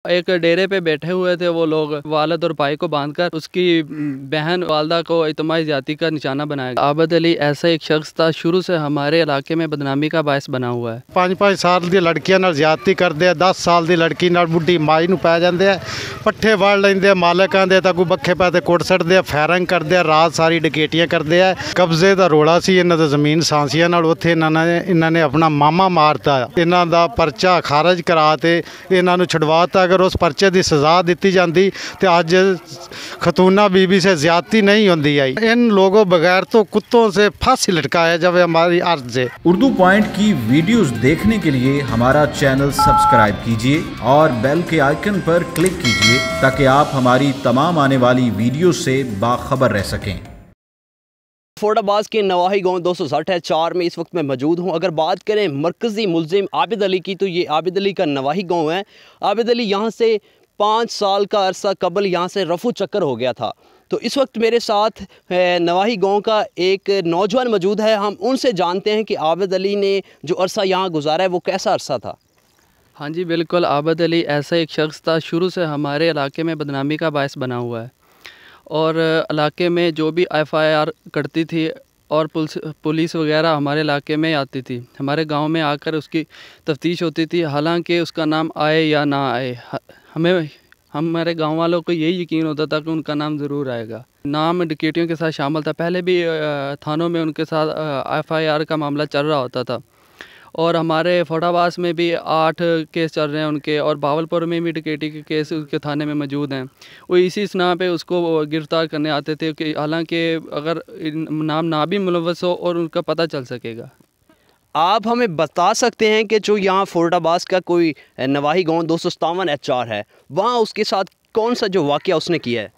एक डेरे पे बैठे हुए थे वो लोग, वालिद और भाई को बांधकर उसकी बहन वालदा को इज्तिमाई ज़्यादती का निशाना बनाया गया। आबिद अली ऐसा एक शख्स था, शुरू से हमारे इलाके में बदनामी का बायस बना हुआ है। 5-5 साल दी लड़कियां नाल ज़्यादती करते हैं, 10 साल दी लड़की नाल बुढ़ी माई नूं पै जांदे आ, पट्ठे वड़ लैंदे मालिकां दे तां कोई बखे पै ते कुट सटदे आ, फायरिंग करदे आ, रात सारी डकैतियां करदे आ। कब्जे दा रोड़ा सी इन्हां दा ज़मीन सांसियां नाल, उत्थे इन्हां ने अपना मामा मारता, इन्हां दा परचा खारज करा ते इन्हां नूं छुड़वाता। अगर उस परचे की सज़ा दी जाती तो अज खतूना बीबी से ज़्यादती नहीं होती आई। इन लोगों बगैर तो कुत्तों से फांसी लटकाया जाए, हमारी अर्ज है। उर्दू पॉइंट की वीडियोस देखने के लिए हमारा चैनल सब्सक्राइब कीजिए और बेल के आइकन पर क्लिक कीजिए ताकि आप हमारी तमाम आने वाली वीडियो से बाखबर रह सकें। फोर्डाबाद के नवाही गांव 260-4 में इस वक्त मैं मौजूद हूं। अगर बात करें मरकज़ी मुलजिम आबिद अली की, तो ये आबिद अली का नवाही गांव है। आबिद अली यहाँ से 5 साल का अरसा कबल यहाँ से रफू चक्कर हो गया था। तो इस वक्त मेरे साथ नवाही गांव का एक नौजवान मौजूद है। हम उनसे जानते हैं कि आबिद अली ने जो अरसा यहाँ गुजारा है वो कैसा अरसा था। हाँ जी बिल्कुल, आबिद अली ऐसा एक शख्स था, शुरू से हमारे इलाके में बदनामी का बायस बना हुआ है और इलाके में जो भी FIR करती थी और पुलिस वगैरह हमारे इलाके में आती थी, हमारे गांव में आकर उसकी तफ्तीश होती थी। हालांकि उसका नाम आए या ना आए, हमारे गांव वालों को यही यकीन होता था कि उनका नाम ज़रूर आएगा। नाम डकैतियों के साथ शामिल था, पहले भी थानों में उनके साथ FIR का मामला चल रहा होता था और हमारे फोर्डाबाद में भी 8 केस चल रहे हैं उनके, और बावलपुर में भी डकैती के केस उसके थाने में मौजूद हैं। वो इसी स्ना पे उसको गिरफ़्तार करने आते थे कि हालांकि अगर नाम ना भी मुलव्वस हो और उनका पता चल सकेगा। आप हमें बता सकते हैं कि जो यहाँ फोर्डाबाद का कोई नवाही गांव 257-4 है, वहाँ उसके साथ कौन सा जो वाक़या उसने किया है?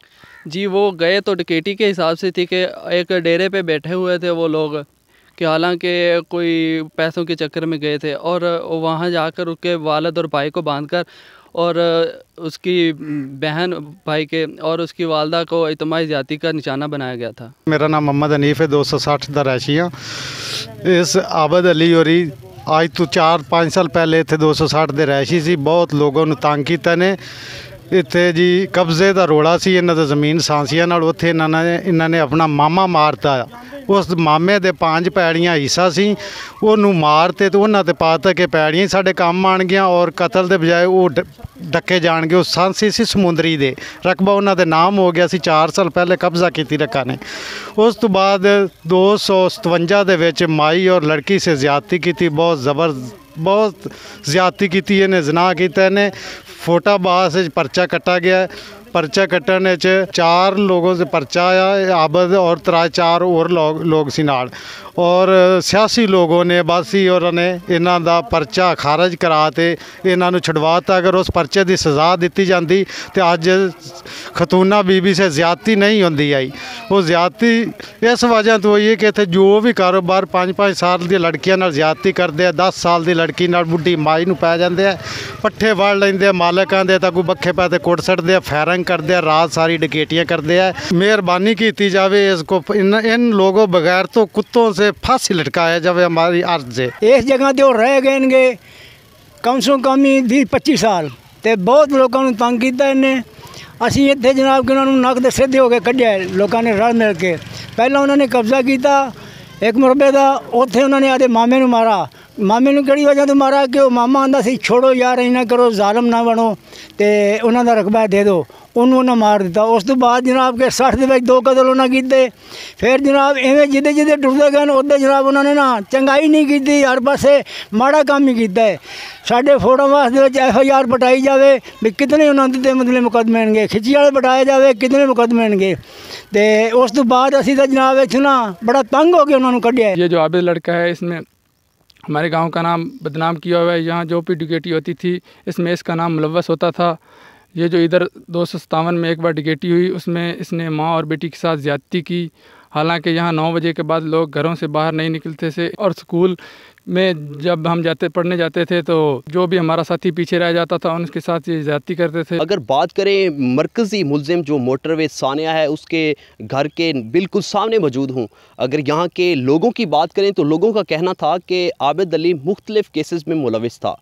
जी वो गए तो डकैती के हिसाब से थी कि एक डेरे पे बैठे हुए थे वो लोग, कि हालांकि कोई पैसों के चक्कर में गए थे और वहाँ जाकर उसके वालिद और भाई को बांधकर और उसकी बहन भाई के और उसकी वालदा को इज्तिमाई ज़्यादती का निशाना बनाया गया था। मेरा नाम मोहम्मद हनीफ है, 260 दा रैशी हाँ। इस आबिद अली और आज तो 4-5 साल पहले इतने 260 के रैशी सी, बहुत लोगों ने तंग किया ने। इत्थे जी कब्जे का रोड़ा सी इन्हां दा ज़मीन सांसियां नाल, उत्थे इन्हां ने अपना मामा मारता, उस मामे दे 5 पैड़ियां हिस्सा सी, उन्होंने मारते तो उन्होंने तो पाता कि पैड़ियां साढ़े काम आन गया और कतल के बजाय वो डके जाएंगे। उस सांसी सी समुंदरी दे रकबा उन्होंने नाम हो गया सी, 4 साल पहले कब्जा की रखा ने। उस तो बाद 257 दे विच माई और लड़की से ज़्यादती की, बहुत ज़्यादती की, इन्हें जना किया। इन्हें फोर्डाबाद से परचा कटा गया, परचा कटने 4 लोगों से परचा आया, आबिद और 4 और लोग सी नाल, और सियासी लोगों ने बासी और ने इन्हां दा परचा खारज करा ते इन्हां नूं छुड़वाता। अगर उस परचे की सज़ा दी जाती तो अज खतूना बीबी से ज़्यादती नहीं होती आई। वो ज़्यादती इस वजह तो हुई है कि इत्थे जो भी कारोबार 5-5 साल दी लड़कियां नाल ज़्यादती करते हैं, 10 साल की लड़की नाल बुढ़ी माई नूं पै जांदे आ, पट्ठे वड़ लैंदे आ मालिकां दे तां कोई बखे पै ते कुट सटदे आ, फायरिंग करते हैं, रात सारी डकैतियां करते हैं। मेहरबानी की जाए इसको इन लोगों बगैर तो कुत्तों से फांसी लटकाया जाए, हमारी अर्ज है। इस जगह तो रह गए कम से कम ही 20-25 साल, तो बहुत लोगों ने तंग किया इन्हें। असी इतने जनाब कि उन्होंने नक दे सीधे हो के कढ़िया, लोगों ने रल मिल के। पहला उन्होंने कब्जा किया एक मुरबे का, उत्थे उन्होंने आदे मामे नूं मारा। मामे नूं किहड़ी वजह तो मारा कि मामा आंदा सी छोड़ो यार इन्ना करो, जालम ना बनो, तो उन्हों का रकबा दे दो, उन्होंने मार दिता। उस तो बाद जनाब के 60 के 2 कतल उन्होंने किए। फिर जनाब इवें जिदे जिदे टुरदे गए उदे जनाब उन्होंने ना चंगाई नहीं की, हर पासे माड़ा काम ही किया है। साढ़े फोर्डाबाद FIR पटाई जाए भी कितने उन्होंने मतलब मुकदमे होंगे, खिच्ची वाले पटाए जाए कितने मुकदमे होंगे। तो उस तो बाद असी तो जनाब इत्थों ना बड़ा तंग हो के उन्होंने कढ़िया। ये जो आबिद लड़का है, इसने हमारे गांव का नाम बदनाम किया हुआ है। यहाँ जो भी डकैती होती थी इसमें इसका नाम मुलव्वस होता था। ये जो इधर 257 में एक बार डकैती हुई, उसमें इसने माँ और बेटी के साथ ज़्यादती की। हालांकि यहाँ 9 बजे के बाद लोग घरों से बाहर नहीं निकलते थे, और स्कूल में जब हम पढ़ने जाते थे तो जो भी हमारा साथी पीछे रह जाता था उनके साथ ये ज़्यादती करते थे। अगर बात करें मरकज़ी मुलजिम जो मोटरवे सानिया है उसके घर के बिल्कुल सामने मौजूद हूँ, अगर यहाँ के लोगों की बात करें तो लोगों का कहना था कि आबिद अली मुख्तलिफ़ केसेस में मुलविस था।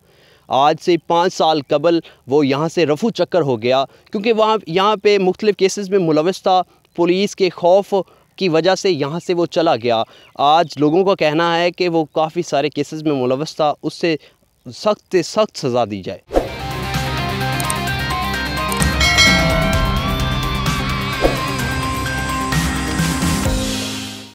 आज से 5 साल कबल वो यहाँ से रफू चक्कर हो गया, क्योंकि यहाँ पे मुख्तलिफ़ केसेस में मुलव्वस था। पुलिस के खौफ की वजह से यहाँ से वो चला गया। आज लोगों का कहना है कि वो काफ़ी सारे केसेस में मुलव्वस था, उससे सख्त से सख्त सज़ा दी जाए।